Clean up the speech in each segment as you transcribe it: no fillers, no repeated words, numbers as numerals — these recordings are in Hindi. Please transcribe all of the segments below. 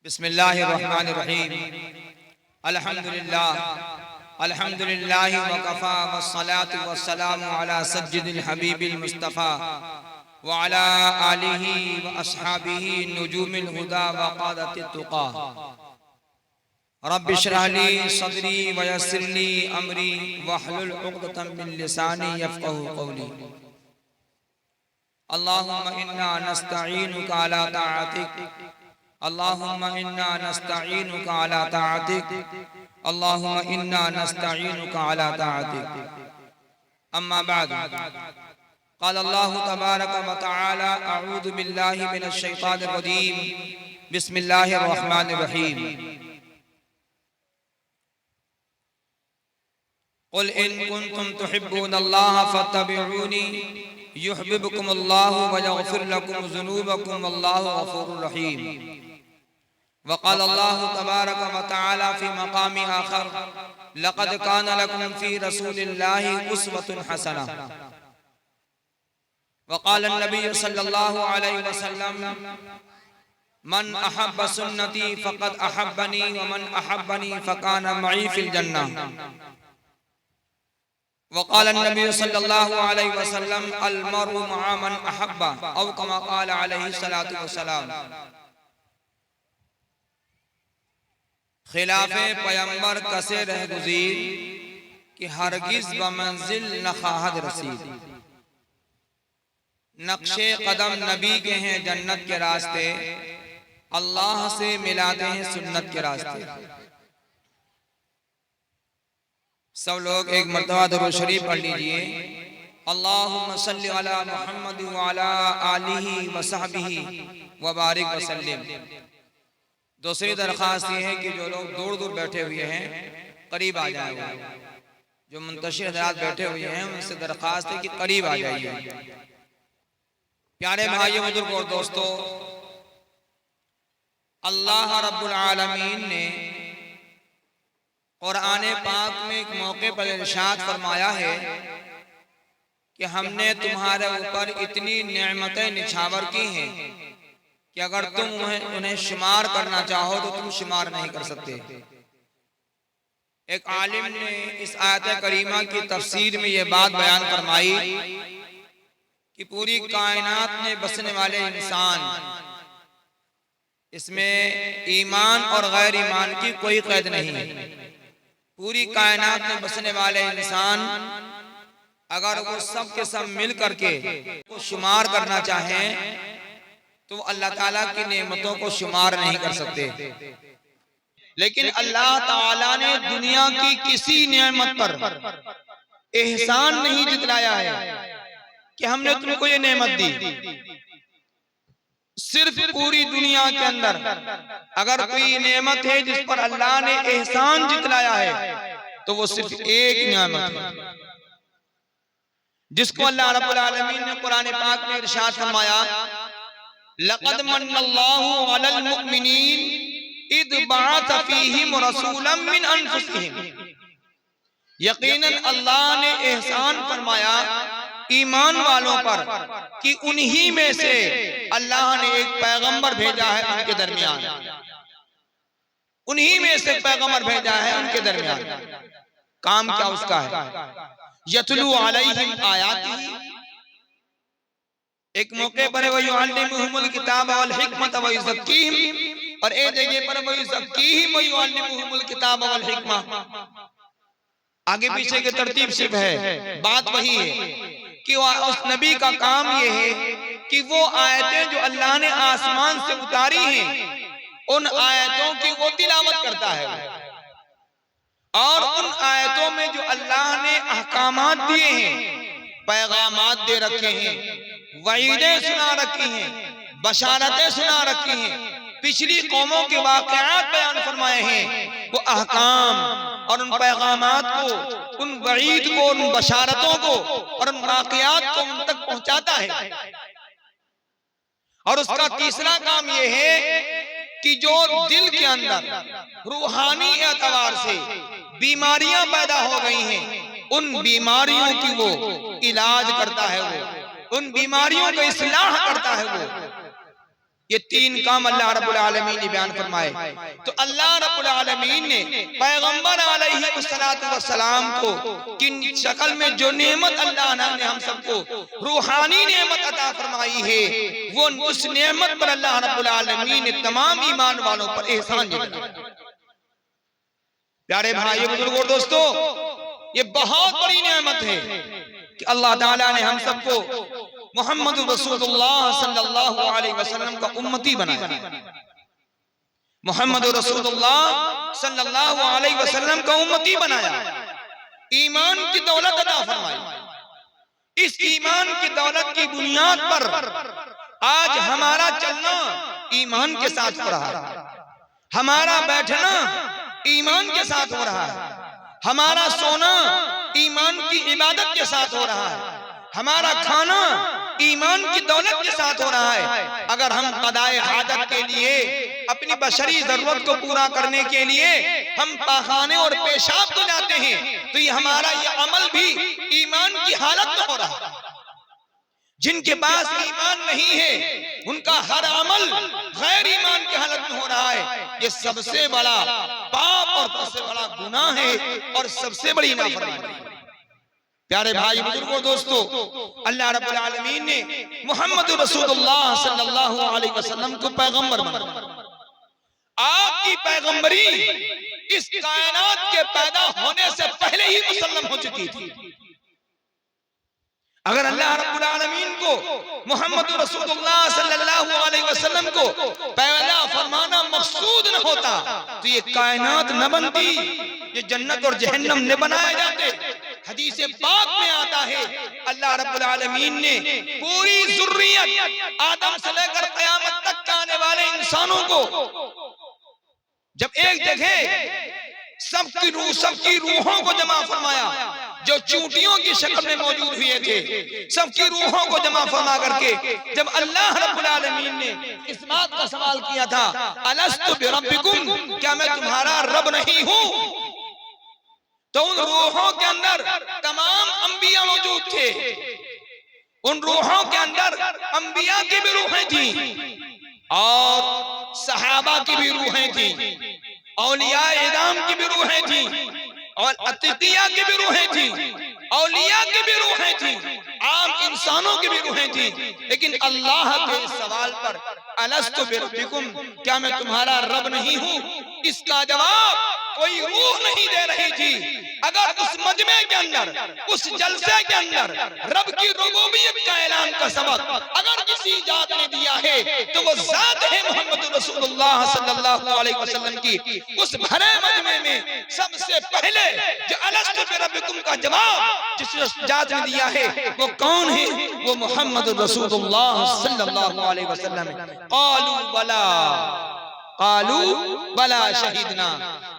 बिस्मिल्लाहिर्रहमानिर्रहीम। अल्हम्दुलिल्लाह वकफ़ा वस्सलातु वस्सलामु अला सय्यिदिल हबीबिल मुस्तफ़ा व अला आलिहि व अस्हाबिहि नुजूमिल हुदा व क़ादतित तुक़ा। रब्बि इश्रह ली सदरी व यस्सिर ली अमरी वहलुल उक़दतम मिन लिसानी यफ़क़हू क़ौली। अल्लाहुम्मा इन्ना नस्तईनुका अला ताअतिक, अल्लाहुम्मा इन्ना नस्तईनुका अला ताअतिक, अल्लाहुम्मा इन्ना नस्तईनुका अला ताअतिक। अम्मा बाद, क़ाल अल्लाहु तबारक व तआला अऊज़ु बिल्लाहि मिनश शैतानिर रजीम, बिस्मिल्लाहिर रहमानिर रहीम। क़ुल इन कुन्तुम तुहिब्बूनल्लाह फत्तबिऊनी युहब्बिबकुमुल्लाहु व यग़फिर लकुम ज़ुनूबकुम वल्लाहु गफ़ूरुर रहीम। वक़ाल अल्लाहु तबारक व तआला फ़ी मक़ामि आख़र लक़द कान लकुम फ़ी रसूलिल्लाहि उस्वतुन हसनह। वक़ाल अन्नबी सल्लल्लाहु अलैहि वसल्लम मन अहब्ब सुन्नती फ़क़द अहब्बनी व मन अहब्बनी फ़कान मई फ़िल जन्नह। वक़ाल अन्नबी सल्लल्लाहु अलैहि वसल्लम अल मरउ मअ मन अहब्बा औ कमा क़ाल अलैहि सलातु वस्सलाम। खिलाफ़े पैगंबर कसे रह गुज़ीर कि हरगिज़ बमंजिल न ख़्वाहद रसीद। नक्शे कदम नबी के हैं जन्नत के रास्ते, अल्लाह से मिलाते हैं सुन्नत के रास्ते। सब लोग एक मर्तबा दुरूद शरीफ पढ़ लीजिए। अल्लाहुम्मा सल्लि अला मुहम्मद व अला आलिहि व सहबिहि व बारिक व सल्लिम। दूसरी दरख्वास्त ये है कि जो लोग दूर दूर बैठे हुए हैं करीब आ जाएं। जो मुंतशिर हज़रात बैठे हुए हैं उनसे दरख्वास्त है कि करीब आ जाइए। प्यारे भाइयों बुजुर्गों और दोस्तों, अल्लाह रब्बुल आलमीन ने कुरान पाक में एक मौके पर इरशाद फरमाया है कि हमने तुम्हारे ऊपर इतनी नेमतें निछावर की हैं कि अगर तुम उन्हें शुमार करना चाहो तो तुम शुमार नहीं कर सकते। एक आलिम ने इस आयत करीमा की तफसीर में ये बात बयान फरमाई कि पूरी कायनात में बसने वाले इंसान, इसमें ईमान और गैर ईमान की कोई कैद नहीं है। पूरी कायनात में बसने वाले इंसान अगर वो सब के सब मिल करके को शुमार करना चाहें तो अल्लाह ताला की नेमतों को शुमार नहीं कर सकते। लेकिन अल्लाह ताला ने दुनिया की किसी नेमत पर एहसान नहीं जितलाया है कि हमने तुमको ये नेमत दी। सिर्फ पूरी दुनिया के अंदर अगर कोई नेमत है जिस पर अल्लाह ने एहसान जितलाया है तो वो सिर्फ एक नेमत है, जिसको अल्लाह रब्बुल आलमीन ने कुरान पाक में इरशाद फरमाया, लक़द मन्नल्लाहु अलल मुमिनीन इद बअथ फीहिम रसूलन मिन अनफुसिहिम। यकीनन अल्लाह ने एहसान फरमाया ईमान वालों पर कि उन्हीं में से अल्लाह ने एक पैगंबर भेजा है उनके दरमियान। उन्हीं में से पैगंबर भेजा है उनके दरमियान। काम क्या उसका है? यतलू अलैहिम आयातिही। एक मौके पर वो युअल्लिमुहुमुल किताब वल हिकमत व युज़क्कीहिम, और एक जगह पर वो युज़क्कीहिम व युअल्लिमुहुमुल किताब वल हिकमा। आगे पीछे की तरतीब सिर्फ है, बात वही है कि उस नबी का काम ये है कि वो आयतें जो अल्लाह ने आसमान से उतारी हैं उन आयतों की वो तिलावत करता है, और उन आयतों में जो अल्लाह ने अहकामात दिए हैं, पैगामात दे रखे हैं, वईदें सुना रखी हैं, बशारतें सुना रखी हैं, पिछली कौमों के वाक़यात बयान फरमाए हैं, वो अहकाम और उन पैगामात को, उन वईद को, उन बशारतों को और उन वाक़यात को उन तक पहुंचाता है। और उसका तीसरा काम यह है कि जो दिल के अंदर रूहानी एतबार से बीमारियां पैदा हो गई हैं उन बीमारियों की वो इलाज करता है, वो उन बीमारियों का इस्लाह करता है। वो ये तीन काम अल्लाह रब्बुल आलमीन ने बयान फरमाए। तो अल्लाह रब्बुल आलमीन ने पैगंबर अलैहिस्सलातु वस्सलाम को किन शक्ल में जो नेमत अल्लाह ने हम सबको रूहानी नेमत अता फरमाई है, वो उस नेमत पर अल्लाह रब्बुल आलमीन ने तमाम ईमान वालों पर एहसान किया। प्यारे भाइयों, बुजुर्गों और दोस्तों, ये बहुत बड़ी नेमत है कि अल्लाह ताला ने हम सबको मोहम्मद रसूलुल्लाह सल्लल्लाहु अलैहि वसल्लम का उम्मती बनाया। मोहम्मद रसूलुल्लाह सल्लल्लाहु अलैहि वसल्लम का उम्मती बनाया, ईमान की दौलत अता फरमाई। इस ईमान की दौलत की बुनियाद पर आज हमारा चलना ईमान के साथ हो रहा है, हमारा बैठना ईमान के साथ हो रहा है, हमारा सोना ईमान की इबादत के साथ हो रहा है, हमारा खाना ईमान की दौलत के साथ हो रहा है। अगर हम कदाए हाजत के लिए, अपनी बशरी जरूरत को पूरा करने के लिए हम पाखाने और पेशाब को जाते हैं, तो ये हमारा ये अमल भी ईमान की हालत में हो रहा है। जिनके पास ईमान नहीं है, उनका हर अमल गैर ईमान की हालत में हो रहा है। ये सबसे बड़ा पाप और सबसे बड़ा गुनाह है और सबसे बड़ी नाफरमानी। प्यारे भाई, बुजुर्गों, दोस्तों, अल्लाह रब्बुल आलमीन ने मोहम्मद रसूलुल्लाह सल्लल्लाहु अलैहि वसल्लम को पैगंबर बनाया। आपकी पैगंबरी इस कायनात के पैदा होने से पहले ही मुसल्लम हो चुकी थी। अगर अल्लाह रब्बुल आलमीन को मोहम्मद रसूलुल्लाह सल्लल्लाहु अलैहि वसल्लम को पैदा फरमाना मकसूद न होता तो ये कायनात न बनती, ये जन्नत और जहन्नम न बनाए जाते। हदीस पाक में आता है, अल्लाह रब्बुल आलमीन ने पूरी ज़ुर्रियत आदम से लेकर क़यामत तक के आने वाले इंसानों को जब एक जगह सबकी रूहों को जमा फरमाया, जो चूंटियों की शक्ल में मौजूद हुए थे, सबकी रूहों को जमा फरमा करके जब अल्लाह रब्बुल आलमीन ने इस बात का सवाल किया था, अलस्तु बिरब्बिकुम, क्या मैं तुम्हारा रब नहीं हूँ? तो उन रूहों के अंदर तमाम अंबिया मौजूद थे। उन रूहों के अंदर अंबिया की भी रूहें थी और सहाबा की भी रूहें थी, औलिया इदाम की भी रूहें थी और अतिकिया की भी रूहें थी, औलिया की भी रूहें थी, आम इंसानों की भी रूहें थी। लेकिन अल्लाह के सवाल पर अलस्तु बिरब्बिकुम, क्या मैं तुम्हारा रब नहीं हूँ, इसका जवाब कोई रूह नहीं दे रही थी। अगर उस मजमे के अंदर, उस जलसे के अंदर रब की रुबूबियत का ऐलान का सबक अगर किसी जात ने दिया है तो वो जात है मोहम्मद रसूलुल्लाह सल्लल्लाहु अलैहि वसल्लम की। उस भरे मजमे में सबसे पहले जो अलस्तु बिरब्बिकुम का जवाब जिस जात ने दिया है वो कौन है? वो मोहम्मद रसूलुल्लाह सल्लल्लाहु अलैहि वसल्लम है। कालू बला शहीदना।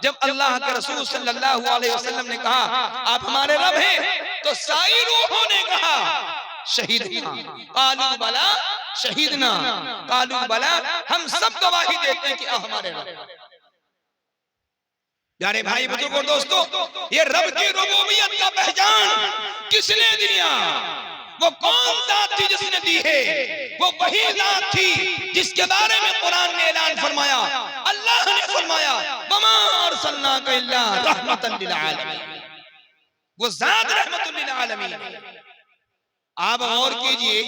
जब अल्लाह के रसूल सल्लल्लाहु अलैहि वसल्लम ने कहा आप हमारे रब हैं, तो सारी रूहों ने कहा शहीदना। कालू बला शहीदना, कालू बला, हम सब गवाही देते हैं कि आप हमारे रब। प्यारे भाई, बुजुर्गों और दोस्तों, ये रब की रुबूबियत का पहचान किसने दिया? वो कौन जात थी जिसने दी है? वो वही जात थी जिसके बारे में कुरान ने ऐलान फरमाया, अल्लाह ने फरमाया वमा अरसलनाका इल्ला रहमतन लिल आलमीन। वो जात रहमतुल लिल आलमीन। आप गौर कीजिए,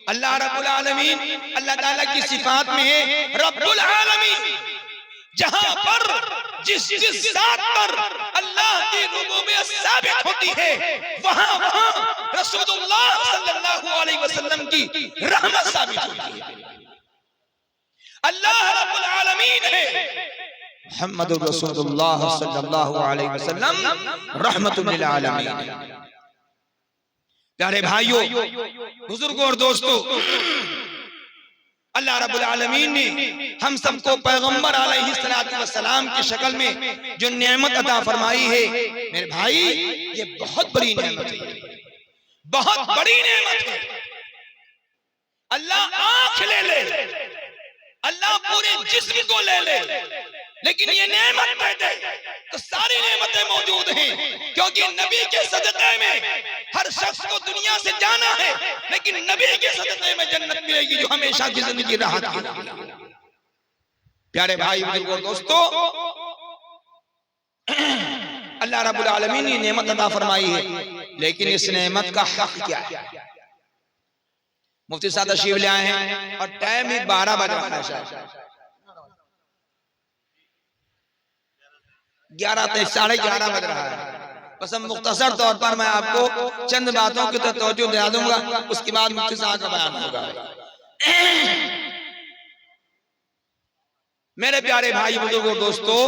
अल्लाह रब्बुल आलमीन अल्लाह ताला की सिफात में है रब्बुल आलमीन। जहां पर जिस जात पर अल्लाह की रुबूबियत साबित होती है, वहां रसूलुल्लाह सल्लल्लाहु अलैहि वसल्लम की रहमत साबित होती है। अल्लाह रब्बुल आलमीन है, मुहम्मद रसूलुल्लाह सल्लल्लाहु अलैहि वसल्लम रहमतुल लिल आलमीन। प्यारे भाइयों, बुजुर्गों और दोस्तों, अल्लाह रब्बुल आलमीन ने हम सबको पैगंबर अलैहिस्सलातु वस्सलाम की शक्ल में जो नेमत अता फरमाई है, मेरे भाई, ये बहुत बड़ी नेमत है, बहुत बड़ी नेमत है। अल्लाह आंख ले ले, अल्लाह पूरे जिस्म को ले ले, लेकिन ये नेमत दे दे तो तो सारी नेमतें मौजूद हैं, क्योंकि नबी के सदक़े में हर शख्स को दुनिया से जाना है, लेकिन नबी के सदक़े में जन्नत मिलेगी जो हमेशा की जिंदगी राहत की। प्यारे भाई बुजुर्गों दोस्तों, अल्लाह रब्बुल आलमीन ने नेमत अता फरमाई है, लेकिन इस नेमत का हक क्या है? मुफ्ती साहब तशरीफ ले आए हैं और टाइम ही 12 बज रहा है, शायद 11 साढ़े 11 बज रहा है। बस हम मुख्तसर तौर पर मैं आपको चंद बातों की तो तवज्जो दिला दूंगा, उसके बाद मुफ्ती साहब का बयान होगा। मेरे प्यारे भाई बुजुर्गों दोस्तों,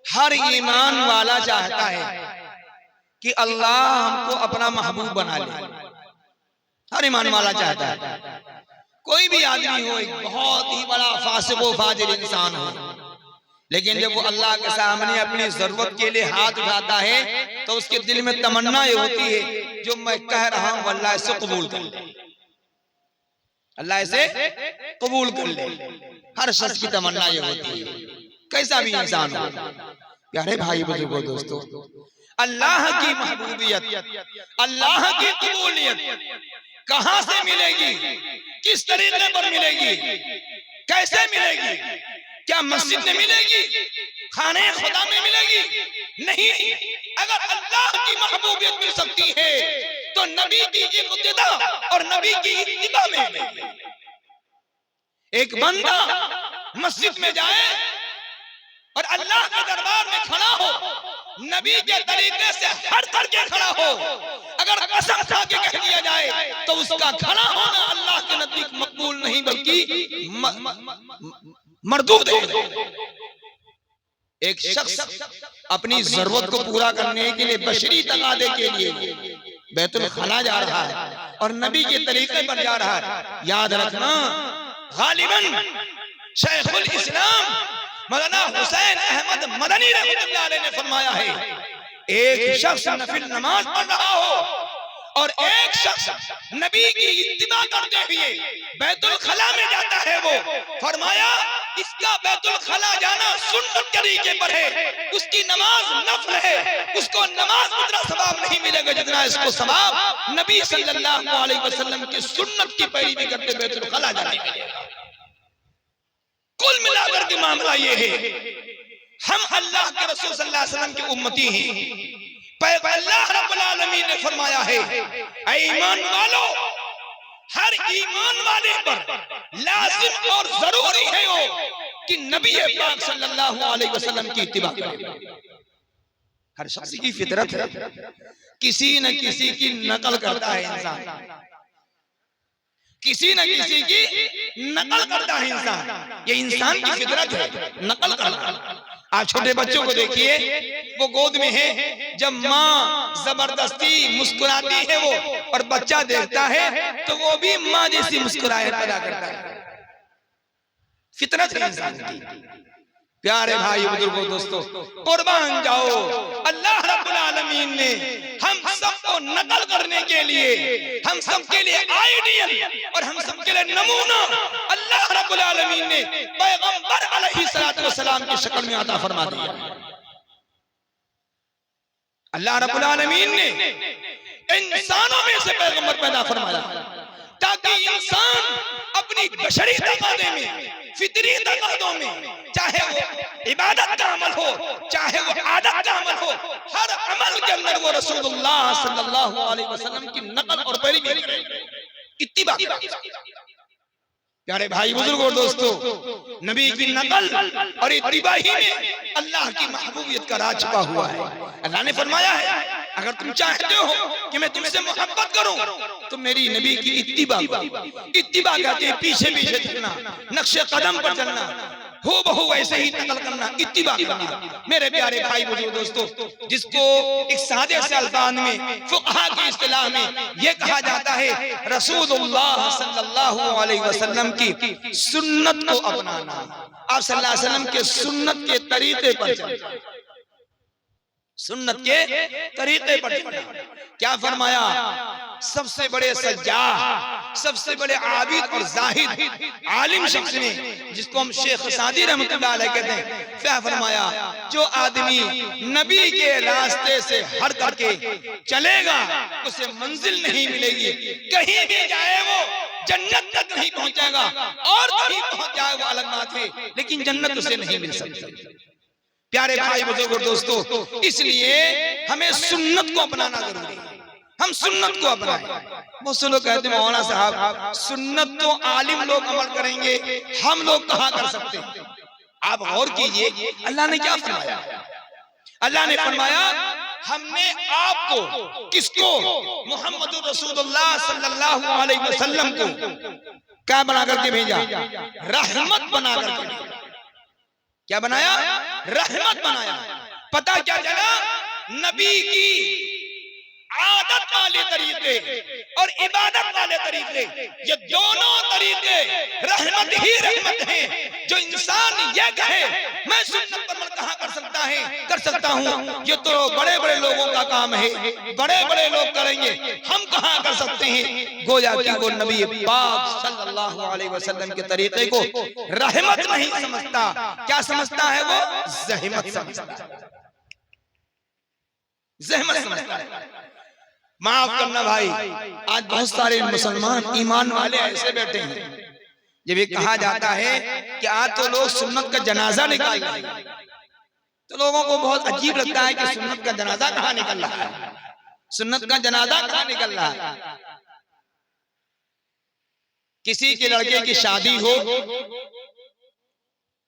हर ईमान वाला चाहता है कि अल्लाह हमको अपना महबूब बना ले। हर ईमान वाला चाहता है। कोई भी आदमी हो, एक बहुत ही बड़ा फासिक व फाजिर इंसान हो, लेकिन जब वो अल्लाह के सामने अपनी जरूरत के लिए हाथ उठाता है तो उसके दिल में तमन्ना ये होती है, जो मैं कह रहा हूं अल्लाह इसे कबूल कर ले, अल्लाह इसे कबूल कर ले। हर शख्स की तमन्ना ये होती है, कैसा भी इंसान हो। प्यारे भाई बुजुर्गों दोस्तों, अल्लाह की महबूबियत, अल्लाह की कबूलियत कहां से मिलेगी, किस तरीके पर मिलेगी, कैसे मिलेगी? क्या मस्जिद में मिलेगी, खाने खुदा में मिलेगी? नहीं। अगर अल्लाह की महबूबियत मिल सकती है तो नबी की इक्तिदा और नबी की इत्तिबा में मिलेगी। एक बंदा मस्जिद में जाए और अल्लाह के दरबार में खड़ा हो, नबी के तरीके से हट करके खड़ा हो, अगर कसम खा के कह दिया जाए तो उसका खड़ा होना अल्लाह के नजदीक मकबूल नहीं बल्कि मरदूद है। एक शख्स अपनी जरूरत को पूरा करने के लिए, बशरी तकादे के लिए बैतुल खला जा रहा है और नबी के तरीके पर जा रहा है। याद रखना, गालिबन शेखुल इस्लाम मौलाना हुसैन अहमद मदनी रहमतुल्लाह अलैह ने फरमाया है, एक शख्स नफिल नमाज पढ़ रहा हो और एक शख्स नबी की इत्तिबा करते हुए बैतुल खला में जाता है, वो फरमाया इसका बैतुल खला जाना सुन्नत तरीके पर है, उसकी नमाज नफल है, उसको नमाज उतना सवाब नहीं मिलेगा जितना इसको सवाब नबी सल्लल्लाहु अलैहि वसल्लम की सुन्नत की पैरवी करते बैतुल खला जाने मिलेगा। कुल मिलाकर के मामला ये है, हम अल्लाह के रसूल सल्लल्लाहु अलैहि वसल्लम के उम्मती हैं। अल्लाह रब्बुल आलमीन ने फरमाया है, ऐ ईमान वालों, हर ईमान वाले पर लाजिम और जरूरी है वो कि नबी पाक सल्लल्लाहु अलैहि वसल्लम की इत्तिबा करे। हर शख्स की फितरत है, किसी न किसी की नकल करता है इंसान, किसी न किसी की नकल करता है इंसान। ये इंसान की फितरत है, नकल करना। आप छोटे बच्चों को देखिए, वो गोद में है, जब माँ जबरदस्ती मुस्कुराती है वो और बच्चा देखता है तो वो भी माँ जैसी मुस्कुराहट पैदा करता है। फितरत है इंसान की। प्यारे भाई बुजुर्गों दोस्तों, कुर्बान जाओ, अल्लाह रब्बुल आलमीन ने हम सबको नकल करने के लिए, हम सबके लिए आइडियल और हम सबके लिए नमूना अल्लाह रब्बुल आलमीन ने पैगंबर अलैहिस्सलातु वस्सलाम की शक्ल में अता फरमा दिया। अल्लाह रब्बुल आलमीन ने इंसानों में से पैगंबर पैदा फरमाया ताकि इंसान अपनी बशरी तकादे में, फितरी तकादों में, चाहे वो इबादत का अमल हो, चाहे वो आदत का अमल हो, हर अमल के अंदर वो रसूलुल्लाह सल्लल्लाहु अलैहि वसल्लम की नकल और पैरवी करे, इत्तिबा। प्यारे भाई बुजुर्गों दोस्तों, नबी की नकल और इत्तिबा ही में अल्लाह की महबूबियत का राज छुपा हुआ है। अल्लाह ने फरमाया है, अगर तुम चाहते हो कि मैं तुमसे मोहब्बत करूं तो मेरी नबी की इत्तिबा करो। इत्तिबा कहते हैं पीछे पीछे चलना, नक्शे कदम पर चलना, हो बहु वैसे ही नकल करना, इत्तिबा करना। मेरे प्यारे भाई बुजुर्ग दोस्तों, जिसको एक सादे से अल्फाज में फुक़हा की इस्तिलाह में ये कहा जाता है, रसूलुल्लाह सल्लल्लाहु अलैहि वसल्लम की सुन्नत को अपनाना, आप सल्लल्लाहु अलैहि वसल्लम के सुन्नत के तरीके पर चलना। सुन्नत के तरीके पर चलना। क्या फरमाया? सबसे बड़े सज्जाद, सबसे बड़े आबिद और जाहिद आलिम शख्स ने, जिसको हम शेख सादी रहमतुल्लाह अलैह कहते हैं, क्या फरमाया? जो आदमी नबी के रास्ते से हट करके चलेगा उसे मंजिल नहीं मिलेगी, कहीं भी जाए वो जन्नत तक नहीं पहुंचेगा, और कहीं पहुंच जाए वो अलग बात है, लेकिन जन्नत उसे नहीं मिल सकती। प्यारे भाई बुजुर्ग दोस्तों, इसलिए हमें सुन्नत को अपनाना जरूरी है। हम सुन्नत को अपनाएं। बहुत से लोग कहते हैं मौलाना साहब सुन्नत तो आलिम लोग अमल करेंगे, हम लोग कहाँ कर सकते हैं? आप गौर कीजिए, अल्लाह ने क्या फरमाया? अल्लाह ने फरमाया हमने आपको, किसको? मोहम्मद रसूलुल्लाह सल्लल्लाहु अलैहि वसल्लम को क्या बना करके भेजा? रहमत बना करके भेजा। क्या बनाया? रहमत बनाया। पता क्या चला? नबी की आदत वाले तरीके और इबादत वाले तरीके, ये दोनों तरीके रहमत ही रहमत हैं। जो इंसान ये कहे मैं सुन्नत पर अमल कहाँ कर सकता है, कर सकता हूँ, ये तो बड़े बड़े लोगों का काम है, बड़े बड़े लोग करेंगे, हम कहाँ कर सकते हैं। गोया कि वो नबी पाक सल्लल्लाहु अलैहि वसल्लम के तरीके को रहमत नहीं समझता, क्या समझता है? वो ज़हमत समझता है, ज़हमत समझता है। माफ करना भाई, आज बहुत सारे मुसलमान ईमान वाले ऐसे बैठे हैं, जब ये कहा जाता है कि आज तो लोग सुन्नत का जनाजा निकाल रहे हैं, तो लोगों को बहुत अजीब लगता है कि सुन्नत का जनाजा कहाँ निकल रहा है, सुन्नत का जनाजा कहाँ निकल रहा है। किसी के लड़के की शादी हो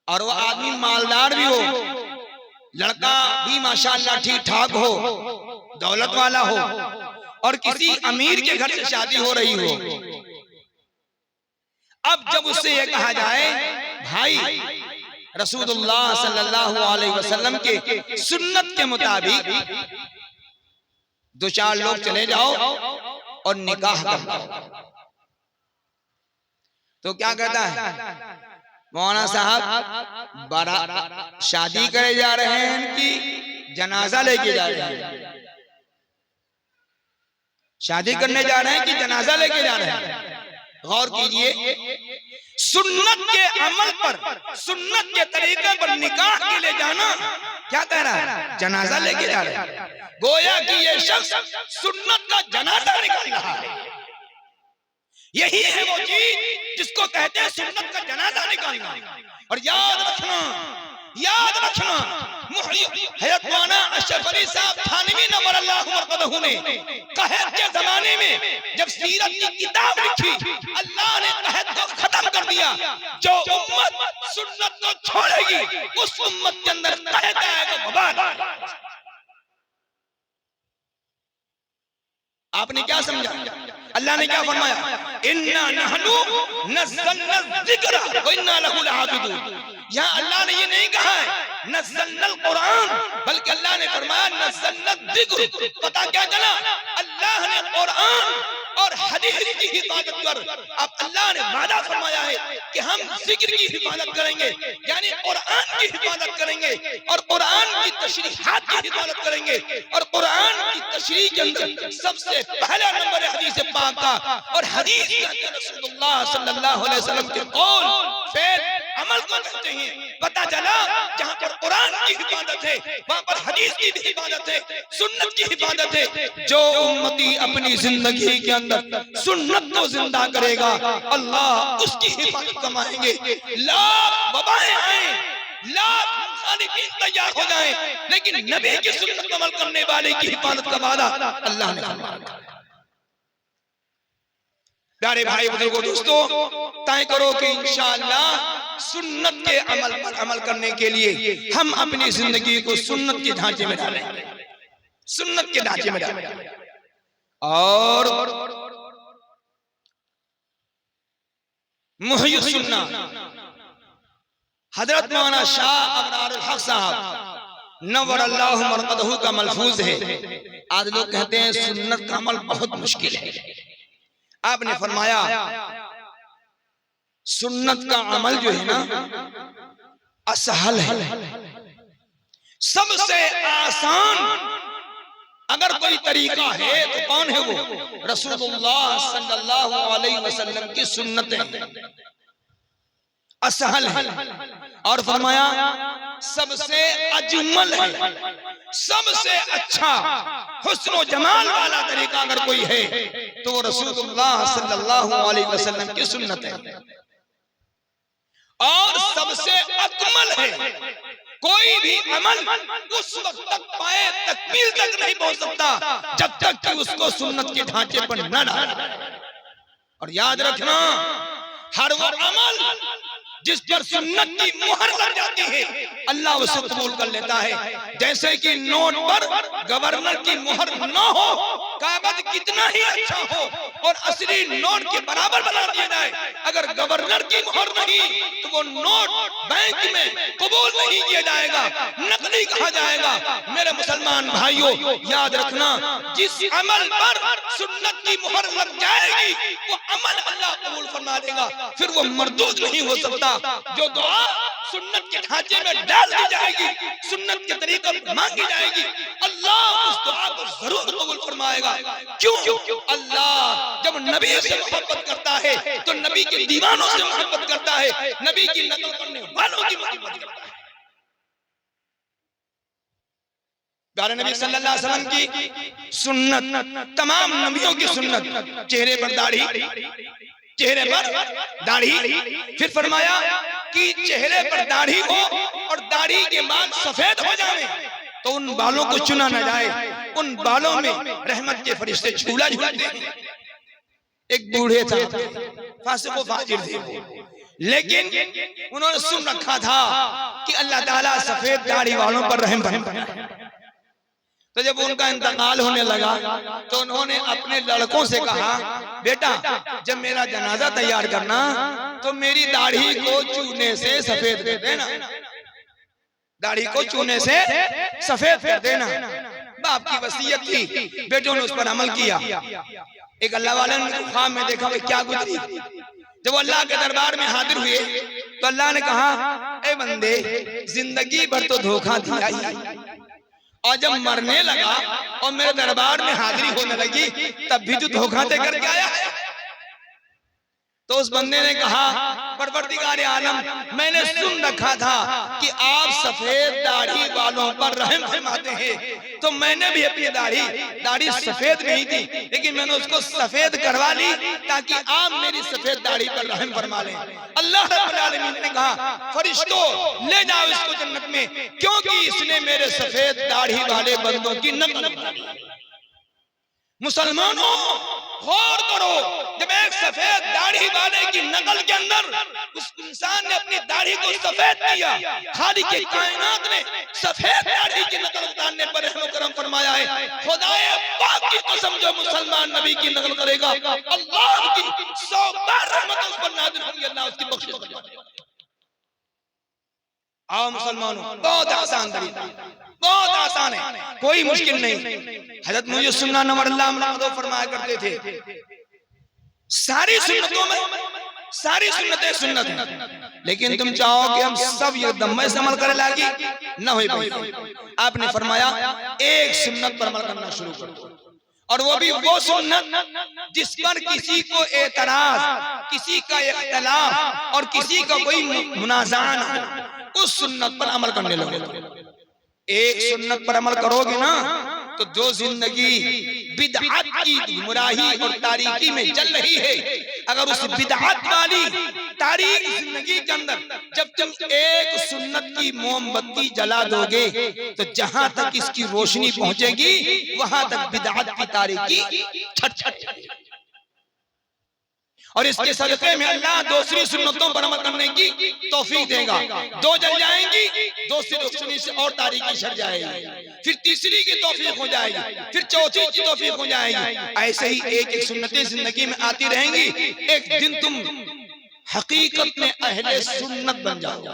और वो आदमी मालदार भी हो, लड़का भी माशाल्लाह ठीक ठाक हो, दौलत वाला हो, और किसी अमीर के घर से शादी हो रही हो, अब जब उससे यह कहा जाए भाई रसूलुल्लाह सल्लल्लाहु अलैहि वसल्लम के सुन्नत के मुताबिक दो चार लोग चले जाओ और निकाह कर लो, तो क्या कहता है मौलाना साहब? बारात शादी करे जा रहे हैं कि जनाजा लेके जा रहे हैं? शादी करने जा रहे हैं कि जनाजा लेके जा रहे हैं? गौर कीजिए, सुन्नत के अमल पर, सुन्नत के तरीके पर निकाह के लिए जाना क्या कह रहा है? जनाजा लेके जा रहे हैं। गोया कि ये शख्स सुन्नत का जनाजा निकाल रहा है। यही है वो चीज जिसको कहते हैं सुन्नत का जनाजा निकालना। और याद रखना, याद रखना, हज़रत मौलाना अशरफ अली साहब थानवी नव्वरल्लाहु मरक़दहू ने कहत के जमाने में जब सीरत की किताब लिखी, अल्लाह ने कहत को खत्म कर दिया। जो उम्मत सुन्नत को छोड़ेगी उस उम्मत के अंदर कहत आएगा वबाल। आपने क्या समझा? अल्लाह ने क्या फरमाया? इन्ना नहनु नज़्ज़लना ज़िक्रा व इन्ना लहु लहाफ़िज़ून। यहाँ अल्लाह ने ये नहीं कहा है नज़्ज़लना कुरान, बल्कि अल्लाह ने फरमाया नज़्ज़लना ज़िक्र। पता क्या चला? अल्लाह ने कुरान और हदीस की हिफाजत कर, अब अल्लाह ने वादा फरमाया है कि हम जिक्र की हिफाजत करेंगे, यानी कुरान की हिफाजत करेंगे और कुरान की तशरीहात की हिफाजत करेंगे। और कुरान की तशरीह के अंदर सबसे पहला नंबर है हदीस पाक का, और हदीस के अंदर रसूलुल्लाह सल्लल्लाहु अलैहि वसल्लम के कौल, फेल, अमल को कहते हैं। पता चला जहाँ पर कुरान की हिफाजत है वहाँ पर हदीस की भी हिफाजत है, सुन्नत की हिफाजत है। जो उम्मती अपनी जिंदगी के अंदर सुन्नत को जिंदा करेगा, अल्लाह उसकी हिफाजत कमाएंगे। लाख वबाएं आए, लाख मुखालिफिन तैयार हो जाएं, लेकिन नबी की सुन्नत अमल करने वाले की हिफाजत का वादा अल्लाह ने किया। प्यारे भाई बुजुर्गों दोस्तों, तय करो कि इंशाअल्लाह सुन्नत के अमल पर अमल करने के लिए हम अपनी जिंदगी को सुन्नत के ढांचे में डालें, सुन्नत के ढांचे में डालें। और मुहय्यिद सुन्ना हजरत मौलाना शाह अबरारुल हक साहब नव्वरल्लाहु मरक़दहू का मलफूज है। आज लोग कहते हैं सुन्नत का अमल बहुत मुश्किल है। आपने फरमाया सुन्नत का अमल जो है ना असहल है, सबसे आसान अगर कोई तरीका है तो कौन है वो? रसूलुल्लाह सल्लल्लाहु अलैहि वसल्लम की सुन्नतें असहल है। और फरमाया सबसे अजमल है, सबसे अच्छा हुस्न जमाल वाला तरीका अगर कोई है तो वो रसूलुल्लाह सल्लल्लाहु अलैहि वसल्लम की सुन्नत है। और सबसे अकमल है, कोई भी अमल उस वक्त तक पाए तकमील तक नहीं पहुंच सकता जब तक कि उसको सुन्नत के ढांचे पर न डाले। और याद रखना, हर वो अमल जिस पर सुन्नत की मुहर लग जाती है अल्लाह उसे कबूल कर लेता है। जैसे कि नोट पर गवर्नर की मुहर न हो, कागज कितना ही अच्छा हो और असली नोट के बराबर बना दिया जाए, अगर गवर्नर की मुहर नहीं तो वो नोट बैंक में कबूल नहीं किया जाएगा, नकली कहा जाएगा। मेरे मुसलमान भाइयों, याद रखना, जिस अमल पर सुन्नत की मुहर लग जाएगी वो अमल अल्लाह कबूल फरमा देगा, फिर वो मरदूद नहीं हो सकता। जो दुआ सुन्नत के ढांचे में डाल दी जाएगी, सुन्नत के तरीके पर मांगी जाएगी, अल्लाह उस दुआ को जरूर कबूल फरमाएगा। क्यों? अल्लाह जब नबी से मोहब्बत करता है तो नबी के दीवानों से मोहब्बत करता है, नबी की नकल करने वालों की मोहब्बत करता है। प्यारे नबी सल्लल्लाहु अलैहि वसल्लम की सुन्नत, तमाम नबियों की सुन्नत, चेहरे पर दाढ़ी, फिर फरमाया कि चेहरे पर दाढ़ी हो और दाढ़ी के बाल सफेद हो जाए तो उन बालों को चुना न जाए, उन बालों में रहमत के फरिश्ते झूला झूलते हैं। एक बूढ़े थे, फासिक व फाजिर थे, लेकिन उन्होंने सुन रखा था कि अल्लाह ताला सफेद दाढ़ी वालों पर रहम फरमाए। तो जब उनका इंतकाल होने लगा तो उन्होंने अपने लड़कों से कहा, बेटा जब मेरा जनाजा तैयार करना तो मेरी दाढ़ी को चूने से सफेद कर देना, दाढ़ी को चूने से सफेद कर देना। बाप की वसीयत थी, बेटों ने उस पर अमल किया। एक अल्लाह वाले ने ख्वाब में देखा कि क्या गुजरी। जब अल्लाह के दरबार में हाजिर हुए तो अल्लाह ने कहा, ए बंदे, जिंदगी भर तो धोखा दिया ही, और जब मरने लगा और मेरे दरबार में हाजिरी होने लगी तब भी तो धोखा दे करके आया है। तो उस बंदे ने कहा, परवरदिगार आलम, मैंने सुन रखा था कि आप सफेद दाढ़ी वालों पर रहम फरमाते हैं, तो मैंने भी अपनी दाढ़ी सफेद नहीं थी लेकिन मैंने उसको सफेद करवा ली ताकि आप मेरी सफेद दाढ़ी पर रहम फरमा लें। अल्लाह रब्बुल आलमीन ने कहा, फरिश्तों ले जाओ इसको जन्नत में, क्योंकि इसने मेरे सफेद दाढ़ी वाले बंदों की नकल की। मुसलमानों गौर करो, जब एक सफेद दाढ़ी वाले की नकल के अंदर उस इंसान ने अपनी दाढ़ी को सफेद किया, खालिक के कायनात ने सफेद दाढ़ी की नकल उतारने पर रहम करम फरमाया है। खुदाए पाक की कसम, जो मुसलमान नबी की नकल करेगा अल्लाह की 100 बार रहमत उस पर नाज़िल होगी, अल्लाह उसकी बख्शिश करेगा। आओ मुसलमानों, बहुत आसान तरीका, बहुत आसान है, कोई मुश्किल नहीं। हजरत मुझे सुन्ना नमर फरमाया करते थे, सारी सुन्नतों में सारी सुन्नतें सुन्नत हैं, लेकिन तुम चाहो कि हम सब ये दम्मे से अमल करे लागी न हो पाए। आपने फरमाया एक सुन्नत पर अमल करना शुरू करो, और वो भी वो सुन्नत जिस पर किसी को एतराज, किसी का इख्तिलाफ और किसी का कोई मुनाज़ाना हो, उस सुन्नत पर अमल करने लगो। एक सुन्नत पर अमल करोगे ना तो जो जिंदगी बिदअत की गुमराही और तारीकी में चल रही है, अगर उस बिदअत वाली तारीक जिंदगी के अंदर जब तुम एक सुन्नत की मोमबत्ती जला दोगे तो जहां तक इसकी रोशनी पहुंचेगी वहां तक बिदअत की तारीकी छट छट। और इसके सदक़े में अल्लाह दूसरी सुन्नतों पर अमल करने की तौफीक देगा। दो जल जाएंगी, दूसरी रोशनी से और तारीकी छट जाएगी, फिर तीसरी की तौफीक हो जाएगी, फिर चौथी की तौफीक हो जाएगी। ऐसे ही एक एक सुन्नतें जिंदगी में आती रहेंगी। एक दिन तुम हकीकत में अहले सुन्नत बन जाओगे,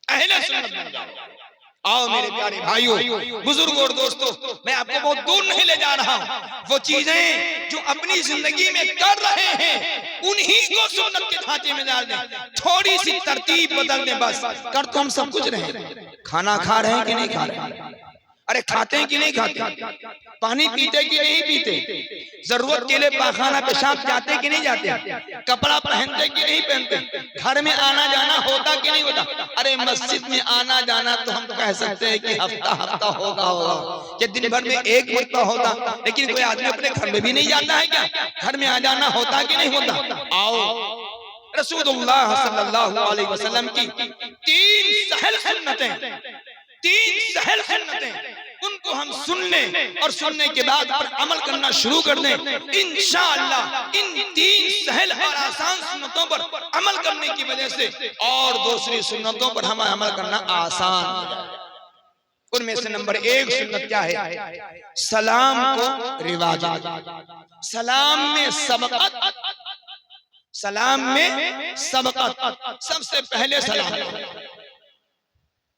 अहले सुन्नत बन जाओगे। आओ मेरे प्यारे भाइयों, बुजुर्गों और दोस्तों, मैं आपको बहुत दूर नहीं ले जा रहा हूँ। वो चीजें जो अपनी जिंदगी में कर रहे हैं उन्हीं को सुन्नत के ढांचे में डाल दें, थोड़ी सी तरतीब बदल दें, बस कर तो हम सब कुछ रहे। खाना खा रहे हैं कि नहीं खा रहे? अरे खाते हैं कि नहीं खाते? पानी पीते कि नहीं पीते? जरूरत के लिए पाखाना पेशाब जाते कि नहीं जाते? कपड़ा पहनते कि नहीं पहनते? घर में आना जाना होता कि नहीं होता? अरे मस्जिद में आना जाना तो हम कह सकते हैं कि हफ्ता हफ्ता होगा कि दिन भर में एक मरतबा होता, लेकिन कोई आदमी अपने घर में भी नहीं जाता है क्या? घर में आ जाना होता कि नहीं होता? आओ, रसूलुल्लाह सल्लल्लाहु अलैहि वसल्लम की तीन सहल सुन्नतें उनको हम सुन लें और सुनने के बाद पर अमल करना शुरू कर दें, इंशाअल्लाह इन तीन सहल और आसान सुन्नतों पर अमल करने की वजह से और दूसरी सुन्नतों पर हमें अमल करना आसान हो जाएगा। उनमें से नंबर 1 सुन्नत क्या है? सलाम को रिवाज, सलाम में सबकत, सलाम में सबकत, सबसे पहले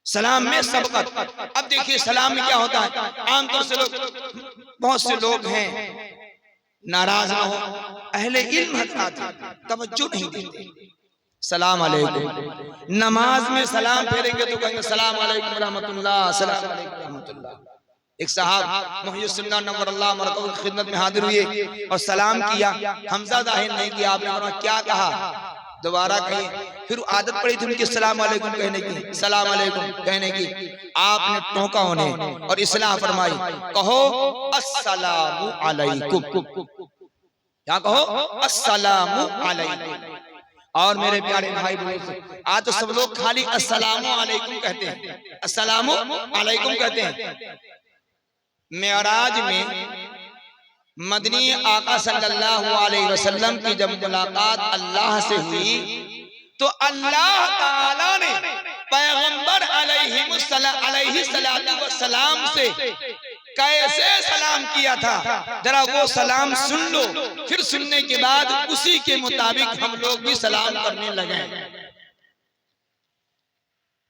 सलाम में सबकत। अब देखिए सलाम में क्या होता है? आमतौर से बहुत से लोग हैं, नाराज ना हो, अहले इल्म हजरात तवज्जो नहीं देते। सलाम अलैकुम, नमाज में सलाम फेरेंगे तो कहेंगे सलाम अलैकुम रहमतुल्लाह, सलाम अलैकुम रहमतुल्लाह। एक साहब मुहय्यिसुन्नाह नव्वरल्लाह मरकज़ की खिदमत में हाजिर हुए और सलाम किया, हमजा जाहिर नहीं किया, आपने क्या कहा? दोबारा कही। फिर आदत पड़ी थी उनकी सलाम अलैकुम कहने की, सलाम अलैकुम कहने की। आपने टोका उन्हें और इस्लाह फरमाई, कहो अस्सलामु अलैकुम। क्या कहो? अस्सलामु अलैकुम। और मेरे प्यारे भाई बहन, आज तो सब लोग खाली अस्सलामु अलैकुम कहते हैं, अस्सलामु अलैकुम कहते हैं। मेराज में मदनी आका सल्लल्लाहु अलैहि वसल्लम की जब मुलाकात अल्लाह से हुई तो अल्लाह ताला ने पैगंबर अलैहि सलातु वस्सलाम से कैसे सलाम किया था, जरा वो सलाम सुन लो। फिर सुनने के बाद उसी के मुताबिक हम लोग भी सलाम करने लगे।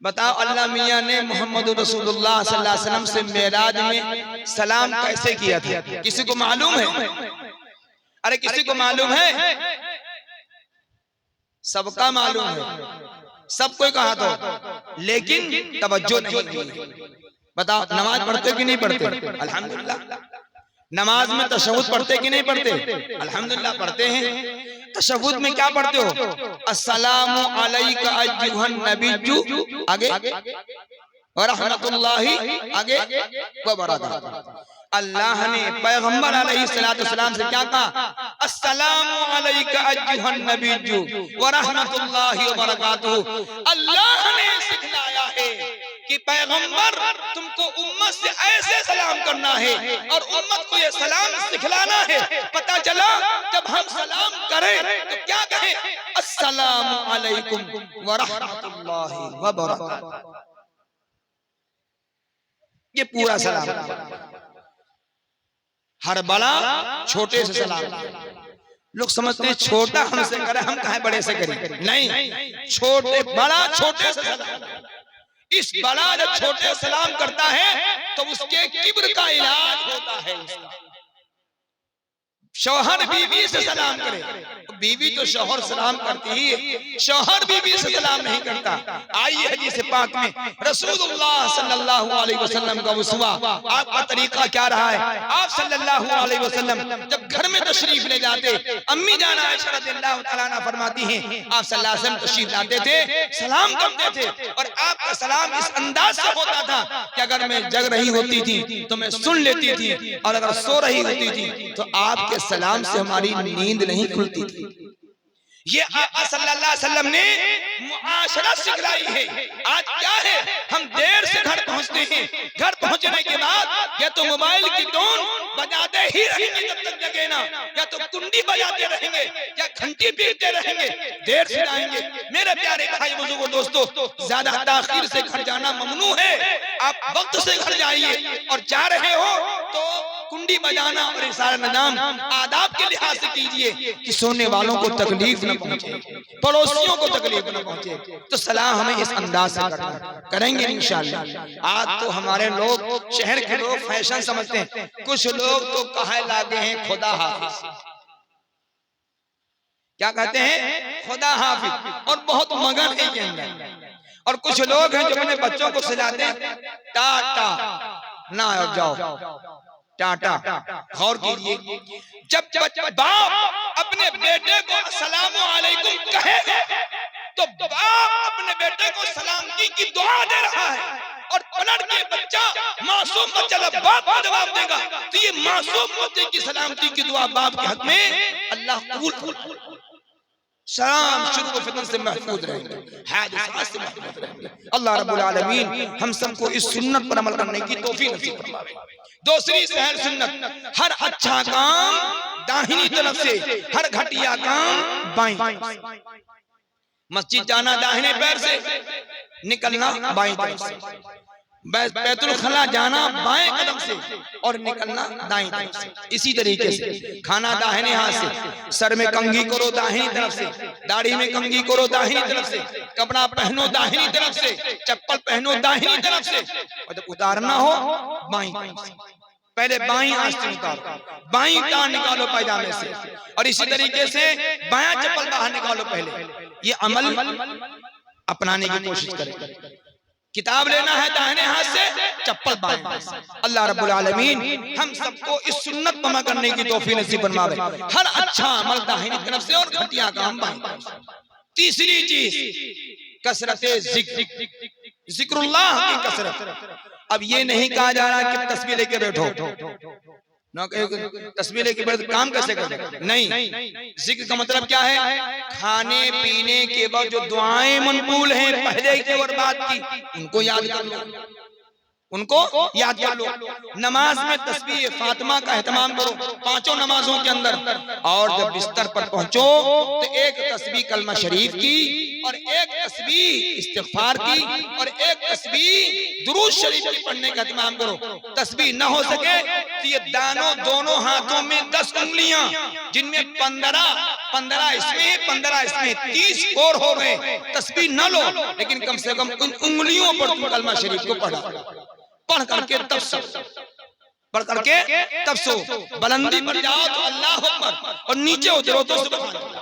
बताओ अल्लाह मियां ने मोहम्मद रसूलुल्लाह सल्लल्लाहु अलैहि वसल्लम से मेराज में सलाम कैसे किया था? किसी को मालूम है? अरे किसी को मालूम है? सबका मालूम है, सब कोई कहा तो, लेकिन तवज्जो नहीं की। बताओ नमाज पढ़ते कि नहीं पढ़ते? अल्हम्दुलिल्लाह। नमाज में तशहुद पढ़ते कि नहीं पढ़ते? अल्हम्दुलिल्लाह पढ़ते हैं। तशहुद में क्या पढ़ते हो? अस्सलामु अलैका अय्युहन नबिय्यु, आगे व रहमतुल्लाहि, आगे व बरकातुहू। अल्लाह ने पैगंबर अलैहिस्सलातु वस्सलाम से क्या कहा? अस्सलामु अलैका अय्युहन नबिय्यु व रहमतुल्लाहि व बरकातुहू। अल्लाह ने सिखाया है कि पैगंबर तुमको उम्मत से ऐसे सलाम करना है और उम्मत को ये सलाम सिखलाना है। पता चला जब हम सलाम करें तो क्या कहें? अस्सलामु अलैकुम व रहमतुल्लाहि व बरकातुहू। ये पूरा सलाम। हर बड़ा छोटे से सलाम। लोग समझते हैं छोटा हमसे करे, हम कहें बड़े से करें। नहीं, छोटे बड़ा छोटे से सलाम। इस बड़ा जब छोटे सलाम करता है तो उसके किब्र का इलाज होता है। शौहर बीवी से सलाम करे, बीवी तो शौहर सलाम करती ही है, शौहर बीवी से सलाम नहीं करता। आइए हदीस पाक में रसूलुल्लाह सल्लल्लाहु अलैहि वसल्लम का उस्वा, आपका तरीका क्या रहा है? आप सल्लल्लाहु अलैहि वसल्लम जब घर में तशरीफ ले जाते, अम्मी जान आयशा रज़ियल्लाहु तआला अन्हा फरमाती हैं, आप सल्लल्लाहु अलैहि वसल्लम तशरीफ लाते थे, सलाम करते थे और आपका सलाम इस अंदाज से होता था कि अगर मैं जग रही होती थी तो मैं सुन लेती थी और अगर सो रही होती थी तो आपके सलाम से हमारी नींद नहीं खुलती थी। ये आका सल्लल्लाहु अलैहि वसल्लम ने मुआशरा सिखलाई है। आज क्या है, हम देर से घर पहुंचते हैं, घर पहुंचने के बाद या तो मोबाइल की टोन बजाते ही रहेंगे जब तक जगे ना, या तो कुंडी बजाते रहेंगे या घंटी पीटते रहेंगे, देर से जाएंगे। मेरे प्यारे भाई बुजुर्गों दोस्तों, ज्यादा ताखीर से घर जाना ममनू है। आप वक्त से घर जाइए और जा रहे हो तो कुंडी बजाना और ये सारा निजाम आदाब के लिहाज से कीजिए कि सोने वालों को तकलीफ न पहुंचे, पड़ोसियों को तकलीफ न पहुंचे। तो सलाम हमें इस अंदाज से करना करेंगे इंशाअल्लाह। आज तो हमारे लोग, शहर के लोग फैशन समझते हैं, कुछ लोग तो कहे लागे हैं खुदा हाफिज। क्या कहते हैं? खुदा हाफिज, और बहुत मगन है के अंदर। और कुछ लोग हैं जो अपने बच्चों को सिलाते हैं टाटा ना जाओ टाटा। गौर कीजिए, जब बाप अपने बेटे को अस्सलामु अलैकुम कहेगा तो बाप अपने बेटे को सलामती की दुआ दे रहा है, और पलट के बच्चा मासूम बच्चा जब बाप को जवाब देगा तो ये मासूम बच्चे की सलामती की दुआ बाप के हक में अल्लाह कबूल, सलाम शुरू फितन से महफूज रहेंगे, हादिसात से महफूज रहेंगे। अल्लाह रब्बुल आलमीन हम सबको इस सुन्नत पर अमल करने की तौफीक नसीब फरमावे। दूसरी सहर सुन्नत, हर अच्छा काम दाहिनी तरफ से, हर घटिया काम बाईं। मस्जिद जाना दाहिने पैर से, निकलना बाईं तरफ से। बैतुल खला जाना बाएं कदम से और निकलना दाएं तरफ से। इसी तरीके से खाना दाहिने हाथ से, सर में कंघी करो दाहिनी तरफ से, दाढ़ी में कंघी करो दाहिनी तरफ से, कपड़ा पहनो दाहिनी तरफ से, चप्पल पहनो दाहिनी तरफ से, और जब उतारना हो बाईं तरफ से। पहले बाईं आस्तीन उतारो, बाईं टांग निकालो पैजामे से, और इसी तरीके से बायां चप्पल बाहर निकालो पहले। ये अमल अपनाने की कोशिश करें। किताब लेना है दाहिने हाथ से, चप्पल बाएं हाथ से। अल्लाह रब्बुल आलमीन हम सबको इस सुन्नत पर अमल करने की तौफीक नसीब फरमावे। हर अच्छा अमल दाहिनी तरफ से और घटिया काम बाएं तरफ से। तीसरी चीज कसरते जिक्र, जिक्रुल्लाह की कसरत। अब ये नहीं कहा जा रहा कि तस्बीह लेके बैठो, तस्बीह लेके बैठ काम कैसे कर, नहीं। जिक्र का मतलब क्या है? खाने पीने के बाद जो दुआएं मनकूल हैं पहले की और बाद की, उनको याद कर लो, उनको याद कर लो। नमाज में तस्बीह फातिमा का एहतमाम करो पांचों नमाजों के अंदर, और जब बिस्तर पर पहुंचो तो एक तस्बीह कलमा शरीफ की, और एक तस्बीह इस्तिग़फार की, और एक तस्बीह दुरूद शरीफ की पढ़ने का एहतमाम करो। तस्बीह न हो सके तो ये दोनों हाथों में 10 उंगलियां, जिनमें 15 इसमें 15 इसमें 30 और हो गए। तस्बीह न लो, लेकिन कम से कम उन उंगलियों पर तुम कलमा शरीफ को पढ़ करके तब सो, पढ़ करके तब सो। बुलंदी पर जाओ तो अल्लाह अकबर, और नीचे उतरो तो सुभान अल्लाह,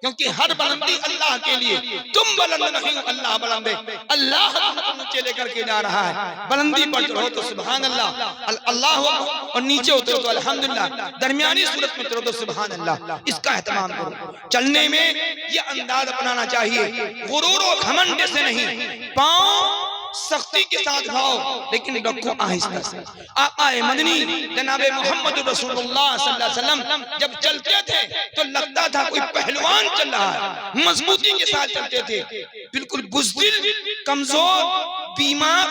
क्योंकि हर बुलंदी अल्लाह के लिए। तुम बुलंद नहीं, अल्लाह बुलंद है। अल्लाह तुमको नीचे लेकर के जा रहा है। बुलंदी पर चढ़ो तो सुभान अल्लाह, अल्लाह अकबर, और नीचे उतरो तो अल्हम्दुलिल्लाह। दरमियानी सूरत में उतरो तो सुभान अल्लाह। इसका एहतमाम करो। चलने में ये अंदाज अपनाना चाहिए, गुरूर और घमंड से नहीं। पाँव सख्ती के साथ खाओ, लेकिन रखो आहिस्ता से। आका मदनी जनाबे मोहम्मद रसूलुल्लाह सल्लल्लाहु अलैहि वसल्लम जब चलते थे तो लगता था कोई पहलवान चल रहा है। मजबूती के साथ चलते थे, बिल्कुल बुज़दिल, कमजोर, बीमार,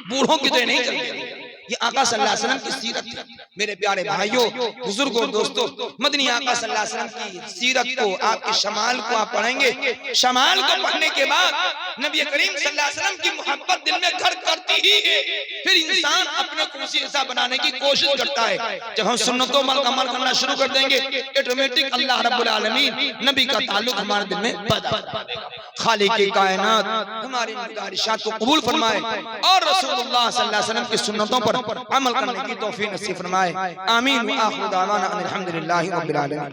बूढ़ों की तरह नहीं चलते थे। ये आका सल्लल्लाहु अलैहि वसल्लम की सीरत थी। मेरे प्यारे भाइयों, बुजुर्गों, दोस्तों, मदनी आका सल्लल्लाहु अलैहि वसल्लम की सीरत को, आपके शमाल को आप पढ़ेंगे। शमाल को पढ़ने के बाद नबी करीम सल्लल्लाहु अलैहि वसल्लम की मोहब्बत दिल में घर करती ही है। फिर इंसान अपने को उसी ऐसा बनाने की कोशिश करता है। जब हम सुन्नतों पर अमल करना शुरू कर देंगे, ऑटोमेटिक अल्लाह रब्बुल आलमीन नबी का ताल्लुक हमारे दिल में पैदा कर देगा। खालिक़े कायनात हमारी गुजारिशात को कबूल फरमाए, और रसूलुल्लाह सल्लल्लाहु अलैहि वसल्लम की सुन्नतों पर अमल करने की तौफीक नसीब फरमाए। आमीन। व आखिरु दावाना अनिल हम्दुलिल्लाहि रब्बिल आलमीन।